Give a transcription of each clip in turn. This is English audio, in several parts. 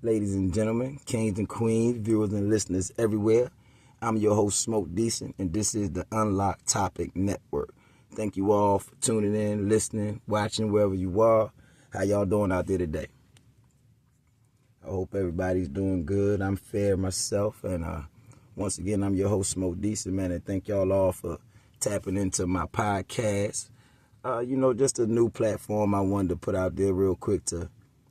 Ladies and gentlemen, kings and queens, viewers and listeners everywhere. I'm your host, Smoke Decent, and this is the Unlocked Topic Network. Thank you all for tuning in, listening, watching, wherever you are. How y'all doing out there today? I hope everybody's doing good. I'm fair myself, and once again, I'm your host, Smoke Decent, man, and thank y'all all for tapping into my podcast. Just a new platform I wanted to put out there real quick to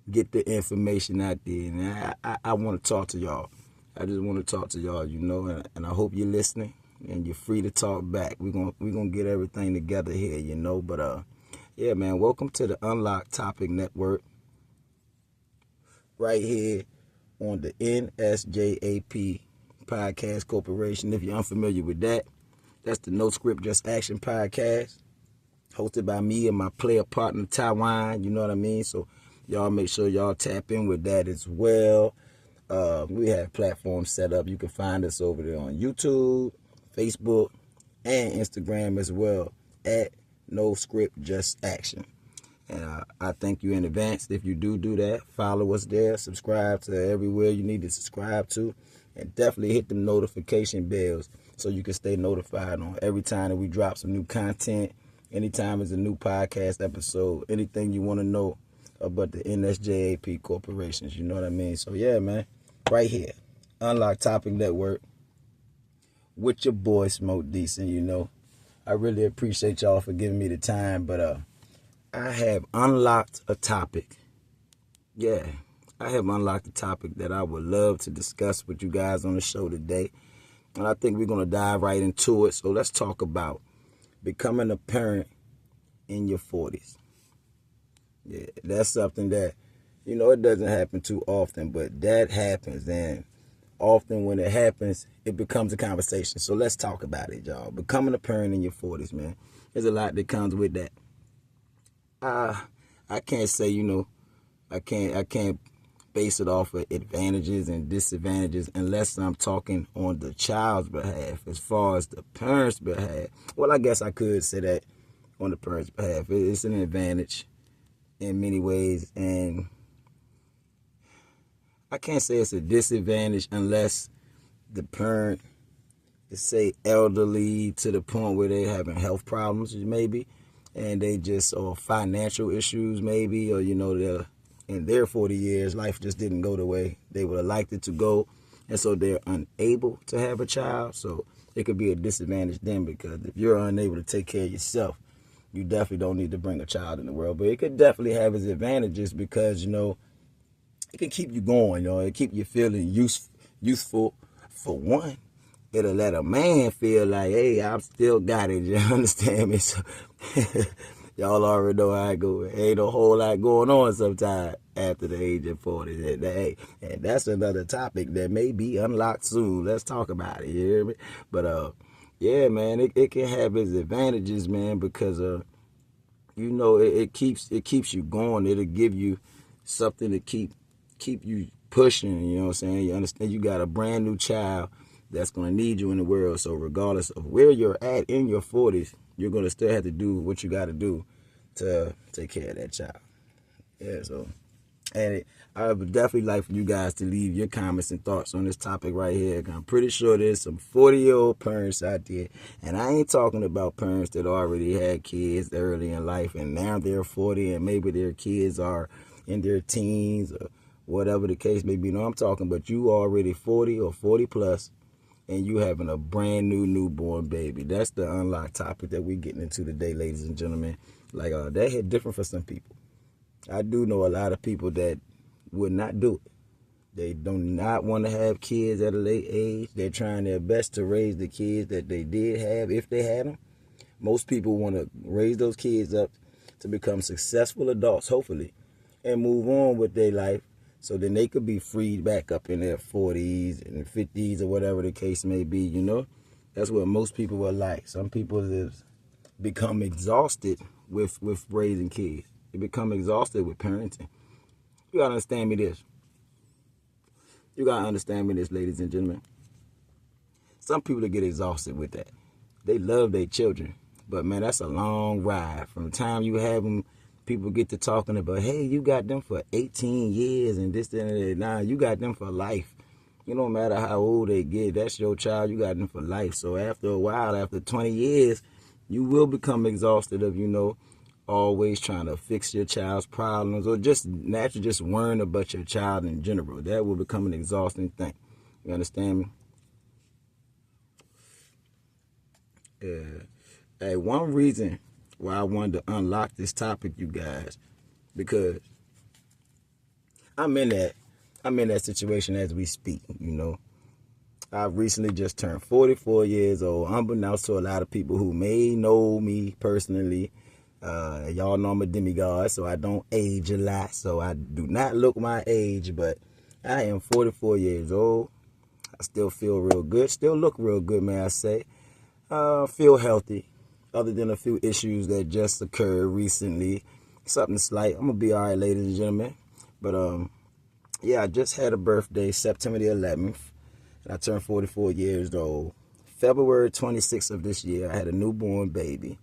get the information out there. And I want to talk to y'all. I just want to talk to y'all, and I hope you're listening and you're free to talk back. We're gonna get everything together here, But yeah, man, welcome to the Unlocked Topic Network. Right here on the NSJAP Podcast Corporation. If you're unfamiliar with that, that's the No Script Just Action podcast, hosted by me and my player partner, Taiwan, you know what I mean? So y'all make sure y'all tap in with that as well. We have platforms set up. You can find us over there on YouTube, Facebook, and Instagram as well at No Script Just Action. And I thank you in advance if you do that. Follow us there. Subscribe to everywhere you need to subscribe to. And definitely hit the notification bells so you can stay notified on every time that we drop some new content. Anytime it's a new podcast episode. Anything you want to know about the NSJAP Corporations. You know what I mean? So, yeah, man. Right here. Unlock Topic Network. With your boy, Smoke Decent, I really appreciate y'all for giving me the time. But, I have unlocked a topic. Yeah, I have unlocked a topic that I would love to discuss with you guys on the show today. And I think we're going to dive right into it. So let's talk about becoming a parent in your 40s. Yeah, that's something that, it doesn't happen too often, but that happens. And often when it happens, it becomes a conversation. So let's talk about it, y'all. Becoming a parent in your 40s, man. There's a lot that comes with that. I can't say, I can't base it off of advantages and disadvantages unless I'm talking on the child's behalf. As far as the parent's behalf, well, I guess I could say that on the parent's behalf. It's an advantage in many ways, and I can't say it's a disadvantage unless the parent is, say, elderly to the point where they're having health problems, maybe. And they just, or financial issues maybe, or, they're in their 40 years, life just didn't go the way they would have liked it to go. And so they're unable to have a child. So it could be a disadvantage then, because if you're unable to take care of yourself, you definitely don't need to bring a child in the world. But it could definitely have its advantages because, it can keep you going, it keep you feeling youthful for one. It'll let a man feel like, hey, I've still got it. You understand me? So, y'all already know how I go. Ain't a whole lot going on sometimes after the age of 40. And that's another topic that may be unlocked soon. Let's talk about it. You hear me? But, yeah, man, it can have its advantages, man, because, it keeps you going. It'll give you something to keep you pushing. You know what I'm saying? You understand? You got a brand new child that's going to need you in the world. So regardless of where you're at in your 40s, you're going to still have to do what you got to do to take care of that child. Yeah, so, and I would definitely like for you guys to leave your comments and thoughts on this topic right here. I'm pretty sure there's some 40-year-old parents out there, and I ain't talking about parents that already had kids early in life and now they're 40 and maybe their kids are in their teens or whatever the case may be. No, I'm talking about you already 40 or 40 plus, and you having a brand new newborn baby. That's the unlocked topic that we're getting into today, ladies and gentlemen. Like, that hit different for some people. I do know a lot of people that would not do it. They do not want to have kids at a late age. They're trying their best to raise the kids that they did have, if they had them. Most people want to raise those kids up to become successful adults, hopefully, and move on with their life. So then they could be freed back up in their 40s and 50s or whatever the case may be, That's what most people are like. Some people have become exhausted with raising kids. They become exhausted with parenting. You got to understand me this. You got to understand me this, ladies and gentlemen. Some people get exhausted with that. They love their children. But, man, that's a long ride. From the time you have them people get to talking about, hey, you got them for 18 years and this, that, and that. Nah, you got them for life. You no matter how old they get, that's your child. You got them for life. So after a while, after 20 years, you will become exhausted of, always trying to fix your child's problems or just naturally just worrying about your child in general. That will become an exhausting thing. You understand me? Yeah. Hey, one reason why I wanted to unlock this topic, you guys, because I'm in that situation as we speak, I recently just turned 44 years old, unbeknownst to a lot of people who may know me personally. Y'all know I'm a demigod, so I don't age a lot, so I do not look my age, but I am 44 years old. I still feel real good, still look real good, may I say. Feel healthy, other than a few issues that just occurred recently. Something slight. I'm going to be all right, ladies and gentlemen. But, yeah, I just had a birthday, September the 11th, and I turned 44 years old. February 26th of this year, I had a newborn baby.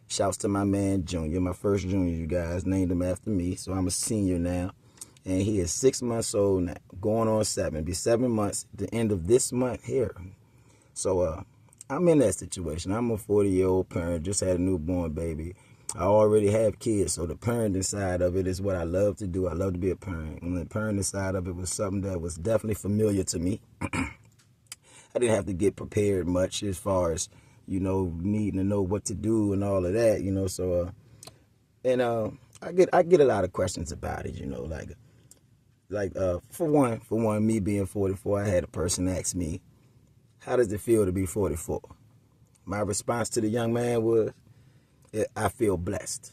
Shouts to my man, Junior, my first junior, you guys. Named him after me, so I'm a senior now. And he is 6 months old now, going on 7. Be 7 months at the end of this month here. So, I'm in that situation. I'm a 40-year-old parent, just had a newborn baby. I already have kids, so the parenting side of it is what I love to do. I love to be a parent. And the parenting side of it was something that was definitely familiar to me. I didn't have to get prepared much as far as, needing to know what to do and all of that, so, I get a lot of questions about it, for one, me being 44, I had a person ask me, how does it feel to be 44? My response to the young man was, I feel blessed.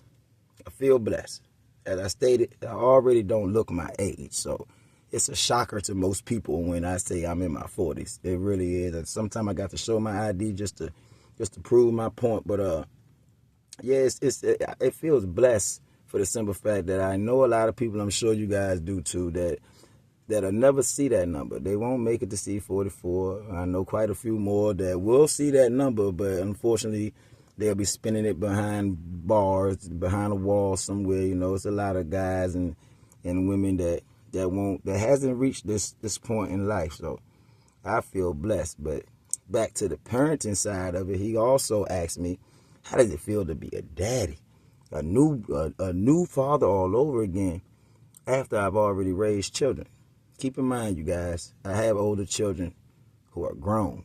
I feel blessed. As I stated, I already don't look my age, so it's a shocker to most people when I say I'm in my 40s. It really is. And sometimes I got to show my ID just to prove my point. But yeah, it feels blessed for the simple fact that I know a lot of people, I'm sure you guys do too, that'll never see that number. They won't make it to see 44. I know quite a few more that will see that number, but unfortunately, they'll be spending it behind bars, behind a wall somewhere. It's a lot of guys and women that hasn't reached this point in life. So I feel blessed. But back to the parenting side of it, he also asked me, how does it feel to be a daddy, a new father all over again after I've already raised children? Keep in mind, you guys, I have older children who are grown,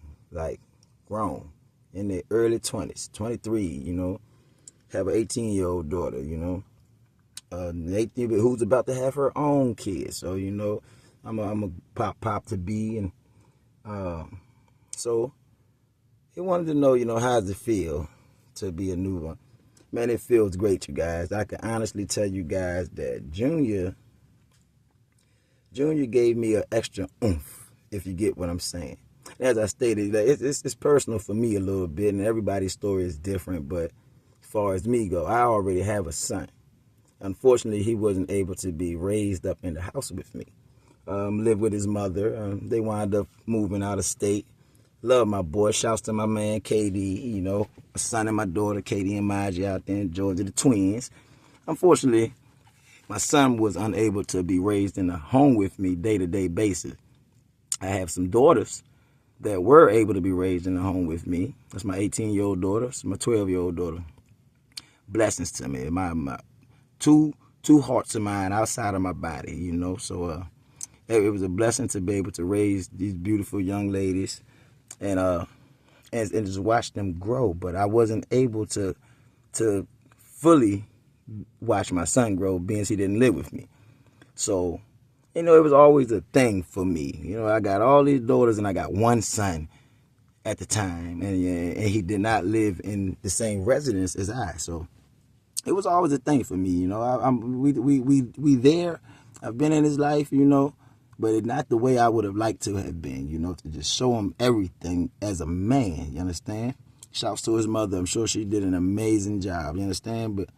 in their early 20s, 23, have an 18-year-old daughter, 18, who's about to have her own kids. So, I'm a pop to be. And so he wanted to know, how does it feel to be a new one? Man, it feels great, you guys. I can honestly tell you guys that Junior gave me an extra oomph, if you get what I'm saying. As I stated, it's personal for me a little bit, and everybody's story is different, but as far as me go, I already have a son. Unfortunately, he wasn't able to be raised up in the house with me. Lived with his mother. They wound up moving out of state. Love my boy. Shouts to my man, KD, my son and my daughter, KD and Maji out there in Georgia, the twins. Unfortunately, my son was unable to be raised in a home with me day-to-day basis. I have some daughters that were able to be raised in a home with me. That's my 18-year-old daughter. That's my 12-year-old daughter. Blessings to me. My two hearts of mine outside of my body, So it was a blessing to be able to raise these beautiful young ladies and just watch them grow. But I wasn't able to fully watch my son grow, being he didn't live with me. So, it was always a thing for me. I got all these daughters and I got one son at the time, and he did not live in the same residence as I. So it was always a thing for me. We there. I've been in his life, but it's not the way I would have liked to have been. To just show him everything as a man. You understand? Shouts to his mother. I'm sure she did an amazing job. You understand? But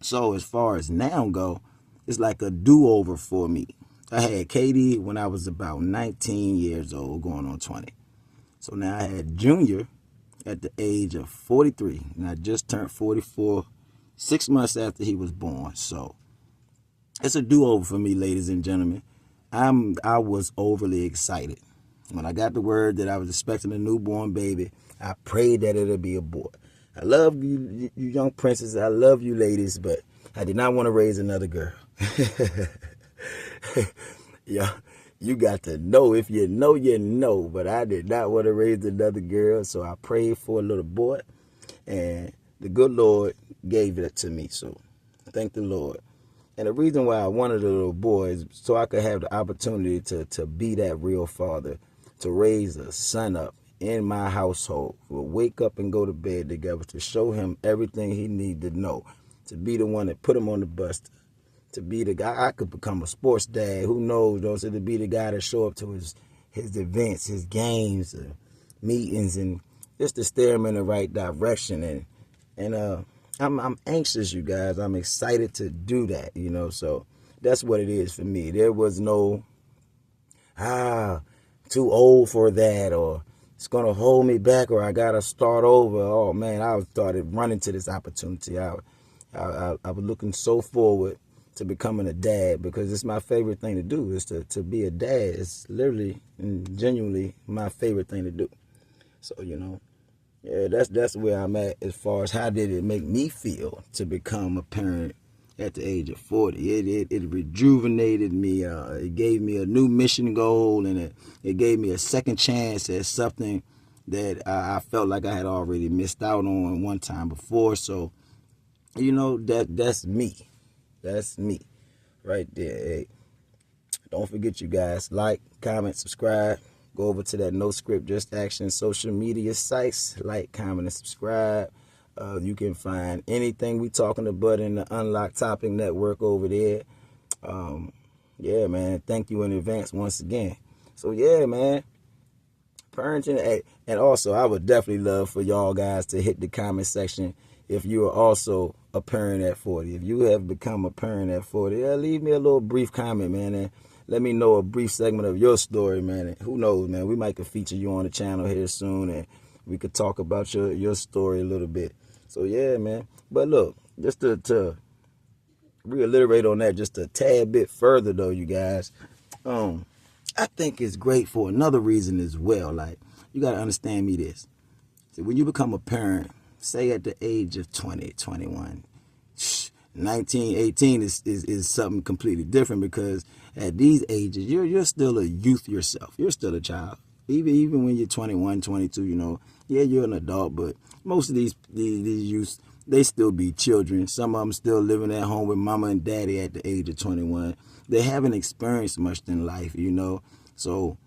so as far as now go, it's like a do-over for me. I had Katie when I was about 19 years old, going on 20. So now I had Junior at the age of 43, and I just turned 44 6 months after he was born. So it's a do-over for me, ladies and gentlemen. I was overly excited. When I got the word that I was expecting a newborn baby, I prayed that it'll be a boy. I love you young princes. I love you ladies, but I did not want to raise another girl. Yeah, you got to know. If you know, you know. But I did not want to raise another girl, so I prayed for a little boy, and the good Lord gave it to me. So thank the Lord. And the reason why I wanted a little boy is so I could have the opportunity to be that real father, to raise a son up in my household. We'll wake up and go to bed together, to show him everything he needs to know, to be the one that put him on the bus, to be the guy. I could become a sports dad. Who knows? Though, so to be the guy to show up to his events, his games, meetings, and just to steer him in the right direction. And I'm anxious, you guys. I'm excited to do that, So that's what it is for me. There was no, too old for that, or it's going to hold me back, or I got to start over. Oh, man, I started running to this opportunity. I was looking so forward to becoming a dad, because it's my favorite thing to do, is to be a dad. It's literally and genuinely my favorite thing to do. So, yeah, that's where I'm at as far as how did it make me feel to become a parent at the age of 40. It rejuvenated me. It gave me a new mission goal, and it gave me a second chance at something that I felt like I had already missed out on one time before. So, that's me. That's me right there. Hey, don't forget, you guys, like, comment, subscribe. Go over to that No Script Just Action social media sites. Like, comment, and subscribe. You can find anything we talking about in the Unlocked Topic Network over there. Yeah, man. Thank you in advance once again. So, yeah, man. Parenting. And also, I would definitely love for y'all guys to hit the comment section if you are also a parent at 40. If you have become a parent at 40, leave me a little brief comment, man, and let me know a brief segment of your story, man. And who knows, man, we might could feature you on the channel here soon, and we could talk about your story a little bit. So, yeah, man. But look, just to reiterate on that just a tad bit further, though, you guys, I think it's great for another reason as well. Like, you got to understand me this. See, when you become a parent, say at the age of 20, 21, 19, 18 is something completely different, because at these ages, you're still a youth yourself. You're still a child. Even when you're 21, 22, yeah, you're an adult, but most of these youths, they still be children. Some of them still living at home with mama and daddy at the age of 21. They haven't experienced much in life, So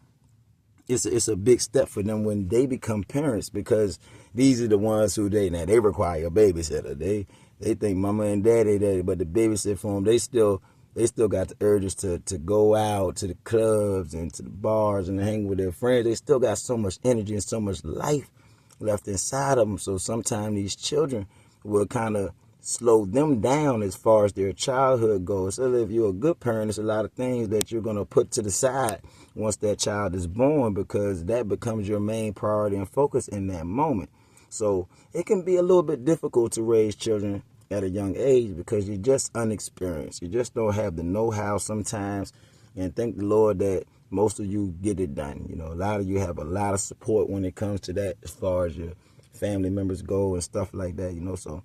it's a big step for them when they become parents, because these are the ones who they require a babysitter. They think mama and daddy, but the babysitter for them, they still got the urges to go out to the clubs and to the bars and hang with their friends. They still got so much energy and so much life left inside of them. So sometimes these children will kind of slow them down as far as their childhood goes. So if you're a good parent, there's a lot of things that you're going to put to the side once that child is born, because that becomes your main priority and focus in that moment. So it can be a little bit difficult to raise children at a young age, because you're just unexperienced. You just don't have the know-how sometimes. And thank the Lord that most of you get it done. A lot of you have a lot of support when it comes to that, as far as your family members go and stuff like that, So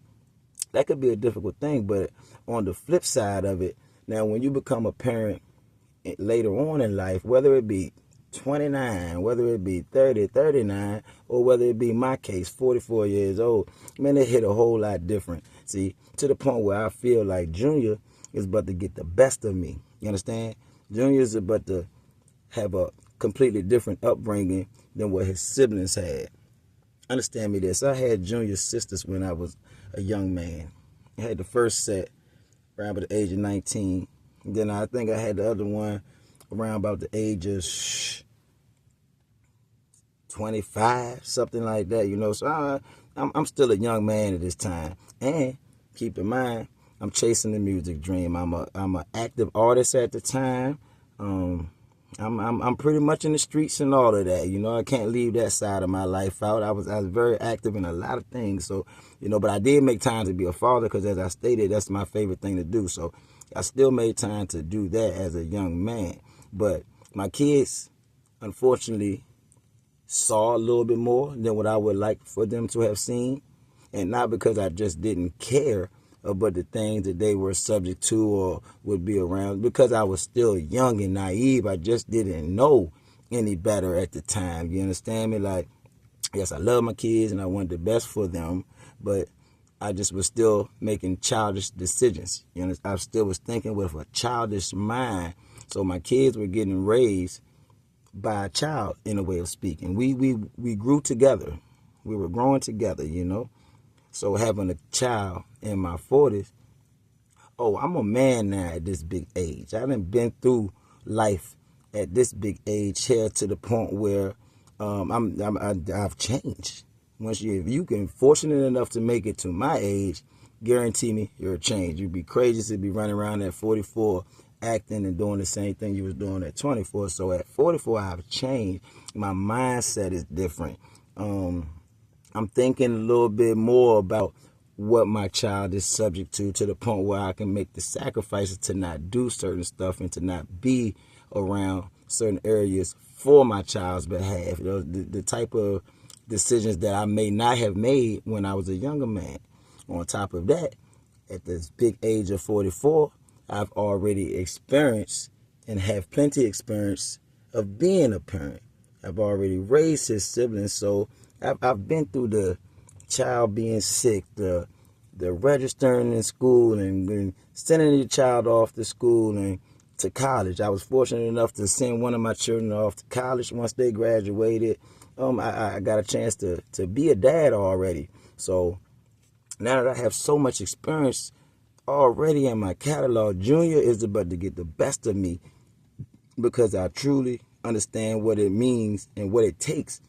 that could be a difficult thing. But on the flip side of it, now when you become a parent later on in life, whether it be 29, whether it be 30, 39, or whether it be my case, 44 years old, man, it hit a whole lot different. See, to the point where I feel like Junior is about to get the best of me. You understand? Junior is about to have a completely different upbringing than what his siblings had. Understand me this. I had Junior's sisters when I was a young man. I had the first set around about the age of 19. And then I think I had the other one around about the age of 25, something like that, So I'm still a young man at this time. And keep in mind, I'm chasing the music dream. I'm an active artist at the time. I'm pretty much in the streets and all of that. I can't leave that side of my life out. I was very active in a lot of things. So, but I did make time to be a father because, as I stated, that's my favorite thing to do. So I still made time to do that as a young man. But my kids, unfortunately, saw a little bit more than what I would like for them to have seen. And not because I just didn't care about the things that they were subject to or would be around. Because I was still young and naive, I just didn't know any better at the time. You understand me? Like, yes, I love my kids and I wanted the best for them, but I just was still making childish decisions. I still was thinking with a childish mind. So my kids were getting raised by a child, in a way of speaking. We grew together. We were growing together, So having a child in my 40s, I'm a man now at this big age. I done been through life at this big age here to the point where I've changed. If you can fortunate enough to make it to my age, guarantee me you'll change. You'd be crazy to be running around at 44 acting and doing the same thing you was doing at 24. So at 44, I've changed. My mindset is different. I'm thinking a little bit more about what my child is subject to the point where I can make the sacrifices to not do certain stuff and to not be around certain areas for my child's behalf. The type of decisions that I may not have made when I was a younger man. On top of that, at this big age of 44, I've already experienced and have plenty of experience of being a parent. I've already raised his siblings, so I've been through the child being sick, the registering in school and sending your child off to school and to college. I was fortunate enough to send one of my children off to college once they graduated. I got a chance to be a dad already. So now that I have so much experience already in my catalog, Junior is about to get the best of me because I truly understand what it means and what it takes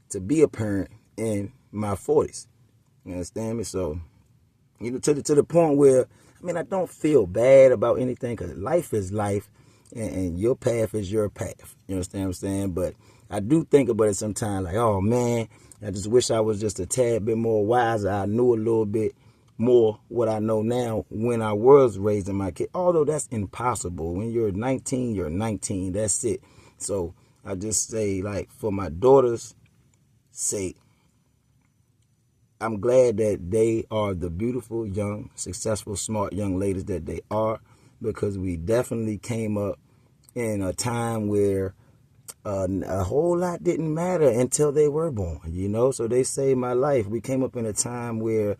to be a parent in my 40s. You understand me? So, to the point where, I don't feel bad about anything because life is life and your path is your path. You understand what I'm saying? But I do think about it sometimes like, oh man, I just wish I was just a tad bit more wiser. I knew a little bit more what I know now when I was raising my kid. Although that's impossible. When you're 19, you're 19. That's it. So I just say, like, for my daughter's sake, I'm glad that they are the beautiful, young, successful, smart young ladies that they are, because we definitely came up in a time where a whole lot didn't matter until they were born, So they saved my life. We came up in a time where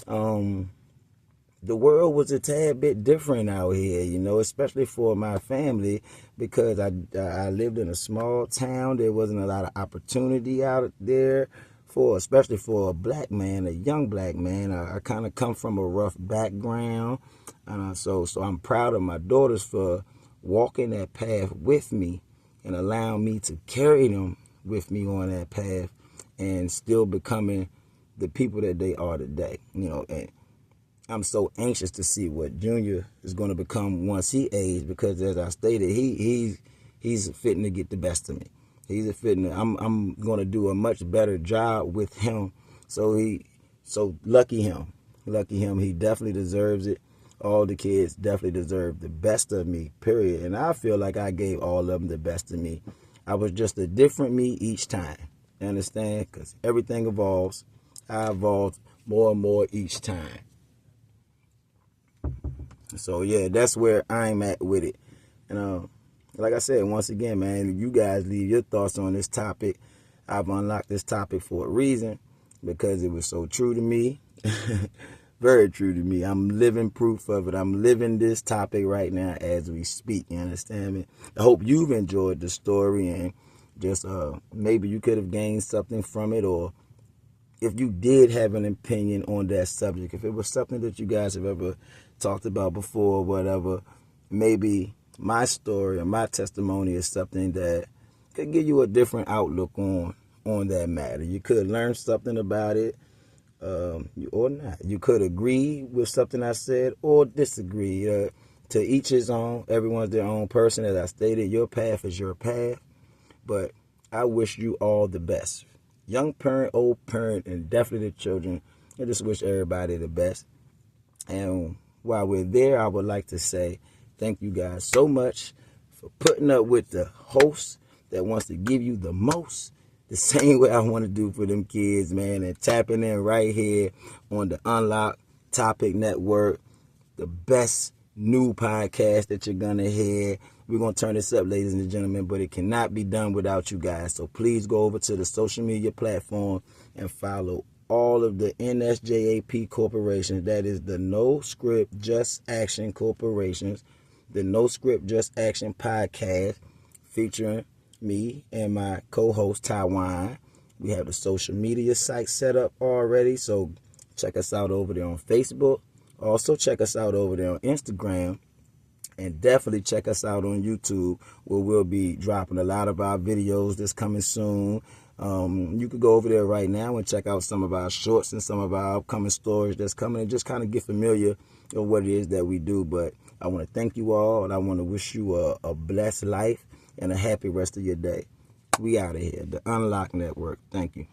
the world was a tad bit different out here, especially for my family, because I lived in a small town. There wasn't a lot of opportunity out there especially for a black man, a young black man. I kind of come from a rough background. So I'm proud of my daughters for walking that path with me and allowing me to carry them with me on that path and still becoming the people that they are today, and I'm so anxious to see what Junior is going to become once he ages, because as I stated, he's fitting to get the best of me. I'm going to do a much better job with him. So lucky him. He definitely deserves it. All the kids definitely deserve the best of me, period. And I feel like I gave all of them the best of me. I was just a different me each time. You understand? Because everything evolves. I evolved more and more each time. So yeah, that's where I'm at with it. And like I said, once again, man, you guys leave your thoughts on this topic. I've unlocked this topic for a reason, because it was so true to me. Very true to me. I'm living proof of it. I'm living this topic right now as we speak. You understand me? I hope you've enjoyed the story, and just maybe you could have gained something from it, or if you did have an opinion on that subject, if it was something that you guys have ever talked about before or whatever, maybe my story or my testimony is something that could give you a different outlook on that matter. You could learn something about it, or not. You could agree with something I said or disagree. to each his own. Everyone's their own person. As I stated, your path is your path. But I wish you all the best. Young parent, old parent, and definitely the children. I just wish everybody the best. And while we're there, I would like to say thank you guys so much for putting up with the host that wants to give you the most, the same way I want to do for them kids, man, and tapping in right here on the Unlock Topic Network, the best new podcast that you're going to hear. We're going to turn this up, ladies and gentlemen, but it cannot be done without you guys. So please go over to the social media platform and follow all of the NSJAP Corporation. That is the No Script Just Action Corporations, the No Script Just Action podcast featuring me and my co-host Taiwan. We have the social media site set up already, so check us out over there on Facebook. Also check us out over there on Instagram, and definitely check us out on YouTube, where we'll be dropping a lot of our videos that's coming soon. You could go over there right now and check out some of our shorts and some of our upcoming stories that's coming, and just kind of get familiar with what it is that we do. But I want to thank you all, and I want to wish you a blessed life and a happy rest of your day. We out of here. The Unlock Network. Thank you.